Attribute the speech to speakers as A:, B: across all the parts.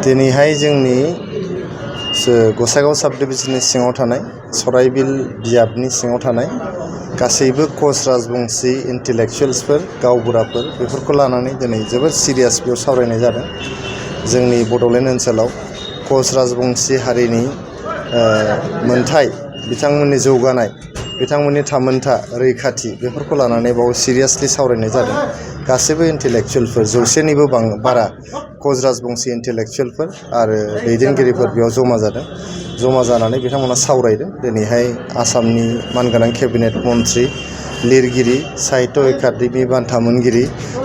A: दिनैहाय जोंनि गसाइगाव साब डिभिजननि सिङाव थानाय सराइबिल बियाबनि सिङाव थानाय गासैबो कच राजबंशी इन्टेलेक्सुवेल्सफोर गावबुराफोर बेफोरखौ लानानै दिनै जोबोद सिरियास बेयाव सावरायनाय जादों। जोंनि बड'लेण्ड ओनसोलाव कच राजबंशी हारिनि मोनथाय बिथांमोननि जौगानाय बिथांमोननि थामोनथा रैखाथि बेफोरखौ लानानै बाव सिरियासलि सावरायनाय जादों। गासैबो इन्टेलेक्सुवेलफोर 100निबो बारा कच राजबंशी इन्टेलेक्सुवेलफोर आरो दैदेनगिरिफोर बेयाव जमा जादों। जमा जानानै बिथांमोना सावरायदों। दिनैहाय आसामनि मानगोनां केबिनेट मन्थ्रि लिरगिरि साहित्य एकाडेमि बान्था मोनगिरि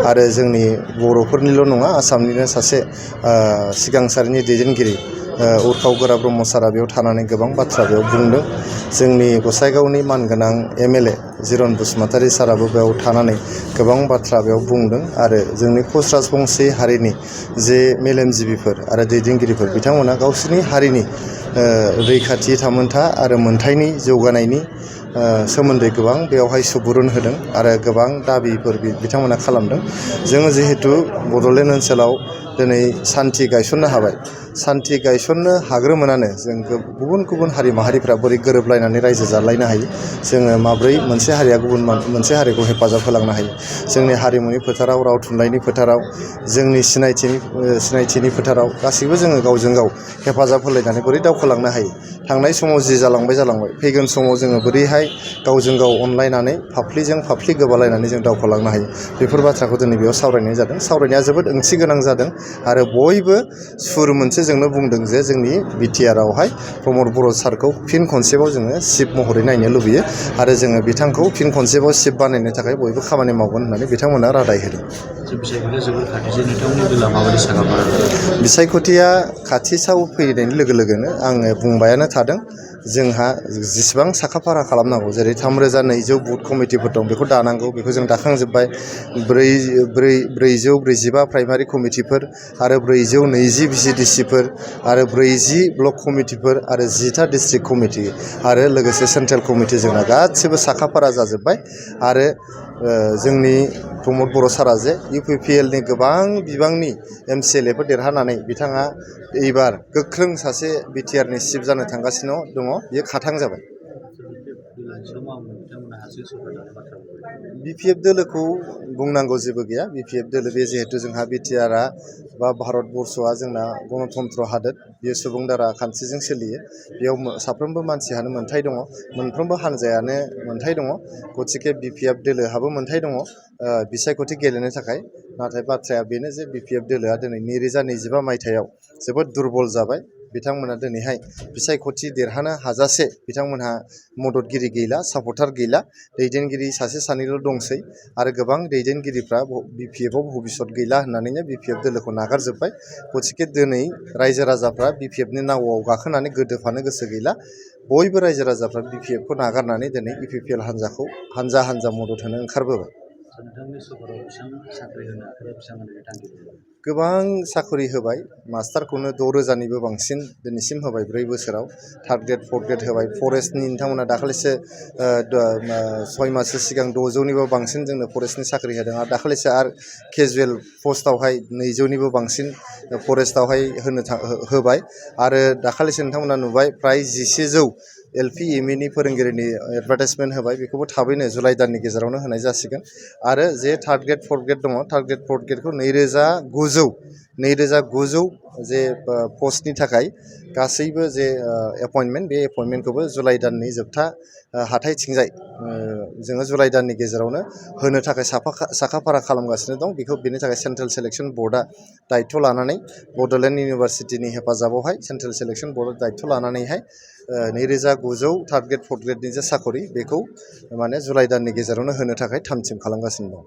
A: आरो जोंनि बर'फोरनिल' नङा आसामनिनो सासे सिगां सारिनि दैदेनगिरि उर्खाव गोरा ब्रह्म सारा बेयाव थानानै गोबां बाथ्रा बेयाव बुंदों। जोंनि गसाइगावनि मानगोनां एमएलए जिरन बसुमतारी साराबो बेयाव थानानै गोबां बाथ्रा बेयाव बुंदों आरो जोंनि कच राजबंशी हारिनि जे मेलेमजिबिफोर आरो दैदेनगिरिफोर बिथांमोना गावसोरनि हारिनि रैखाथि थामोनथा आरो मोनथायनि जौगानायनि सोमोन्दै गोबां बेवहाय सुबुरुन होदों आरो गोबां दाबिफोर बिथांमोना खालामदों। जोङो जिहेतु बड'लेण्ड ओनसोलाव दिनै सान्थि गायसननो हाबाय। सान्थि गायसननो हाग्रोमोनानो जों गुबुन गुबुन हारि माहारिफ्रा बोरै गोरोबलायनानै रायजो जालायनो हायो, जोङो माब्रै मोनसे हारिया गुबुन मोनसे हारिखौ हेफाजाब होलांनो हायो, जोंनि हारिमुनि फोथाराव राव थुनलाइनि फोथाराव जोंनि सिनायथिनि फोथाराव गासैबो जोङो गावजों गाव हेफाजाब होलायनानै बोरै दावखोलांनो हायो। थांनाय समाव जि जालांबाय फैगोन समाव जोङो बोरैहाय गावजों गाव अनलायनानै फाफ्लिजों फाफ्लि गोबालायनानै जों दावखोलांनो हायो बेफोर बाथ्राखौ दिनै बेयाव सावरायनाय जादों। सावरायनाया जोबोद ओंथि गोनां जादों आरो बयबो सुर मोनसेजोंनो बुंदों जे जोंनि बिटिआरआवहाय प्रमद बर' सारखौ फिन खनसेबाव जोङो चिफ महरै नायनो लुबैयो आरो जोङो बिथांखौ फिन खनसेबाव चिफ बानायनो थाखाय बयबो खामानि मावगोन होननानै बिथांमोना रादाय होदों। बिसायख'थिया खाथिसाव फैनायनि लोगो लोगोनो आङो बुंबायानो थादों जोंहा जेसेबां साखाफारा खालामनांगौ जेरै 3200 बुथ कमिटिफोर दं बेखौ दानांगौ, बेखौ जों दाखांजोब्बाय। 445 प्राइमारि कमिटिफोर आरो 420 भिसिडिसिफोर आरो 40 ब्लक कमिटिफोर आरो 10टा डिस्ट्रिक्ट कमिटि आरो लोगोसे सेन्ट्रेल कमिटि जोंना गासिबो साखाफारा जाजोब्बाय आरो जोंनि प्रमद बर' सारा जे इउपिपिएलनि गोबां बिबांनि एमसिएलएफोर देरहानानै बिथाङा एबार गोख्रों सासे बिटिआरनि चिफ जानो थांगासिनो दङ, बियो खाथां जाबाय। बिपिएफ दोलोखौ बुंनांगौ जेबो गैया। बिपिएफ दोलो बे जिहेतु जोंहा बिटिआरआ बा भारतबर्षआ जोंना गणतन्त्र हादोर, बेयो सुबुं दारा खान्थिजों सोलियो। बेयाव साफ्रोमबो मानसियानो मोनथाय दङ, मोनफ्रोमबो हान्जायानो मोनथाय दङ। गतिके बिपिएफ दोलोहाबो मोनथाय दङ बिसायख'थि गेलेनो थाखाय। नाथाय बाथ्राया बेनो जे बिपिएफ दोलोआ दिनै 2025 मायथाइयाव जोबोद दुरबल जाबाय। बिथांमोना दिनैहाय बिसायख'थि देरहानो हाजासे बिथांमोनहा मददगिरि गैला, सापर्टार गैला, दैदेनगिरि सासे सानैल' दंसै आरो गोबां दैदेनगिरिफ्रा बिपिएफआव भबिसत गैला होननानैनो बिपिएफ दोलोखौ नागारजोब्बाय। गतिके दिनै रायजो राजाफ्रा बिपिएफनि नावआव गाखोनानै गोदोफानो गोसो गैला। बयबो रायजो राजाफ्रा बिपिएफखौ नागारनानै दिनै इउपिपिएल हान्जाखौ हानजा मदद होनो ओंखारबोबाय। गोबां साख्रि होबाय। मास्टारखौनो 6000निबो बांसिन दिनैसिम होबाय 4 बोसोराव। 3rd ग्रेड 4th ग्रेड होबाय। फरेस्टनि नोंथांमोना दाखालिसो 6 माससो सिगां 600निबो बांसिन जोंनो फरेस्टनि साख्रि होदों आरो दाखालिसो आरो केजुवेल पस्टआवहाय 200निबो बांसिन फरेस्टआवहाय होबाय आरो दाखालिसो नोंथांमोना नुबाय फ्राय 1100 एलपि एमइनि फोरोंगिरिनि एडभार्टाइजमेन्ट होबाय। बेखौबो थाबैनो जुलाइ दाननि गेजेरावनो होनाय जासिगोन आरो जे 3rd ग्रेड 4th ग्रेड दङ 3rd ग्रेड 4th ग्रेडखौ 2900 जे पस्टनि थाखाय गासैबो जे एपइन्टमेन्ट बे एपइन्टमेन्टखौबो जुलाइ दाननि जोबथा हाथाइथिंजाय जोङो जुलाइ दाननि गेजेरावनो होनो थाखाय साखाफारा खालामगासिनो दं। बेनि थाखाय सेन्ट्रेल सेलेक्सन बर्डआ दायथ' लानानै बड'लेण्ड इउनिभारसिटिनि हेफाजाबावहाय सेन्ट्रेल सेलेक्सन बर्डआ दायथ' लानानैहाय 2900 3rd ग्रेड 4th ग्रेडनि जे साख'रि बेखौ माने जुलाइ दाननि गेजेरावनो होनो थाखाय थाम थिम खालामगासिनो दं।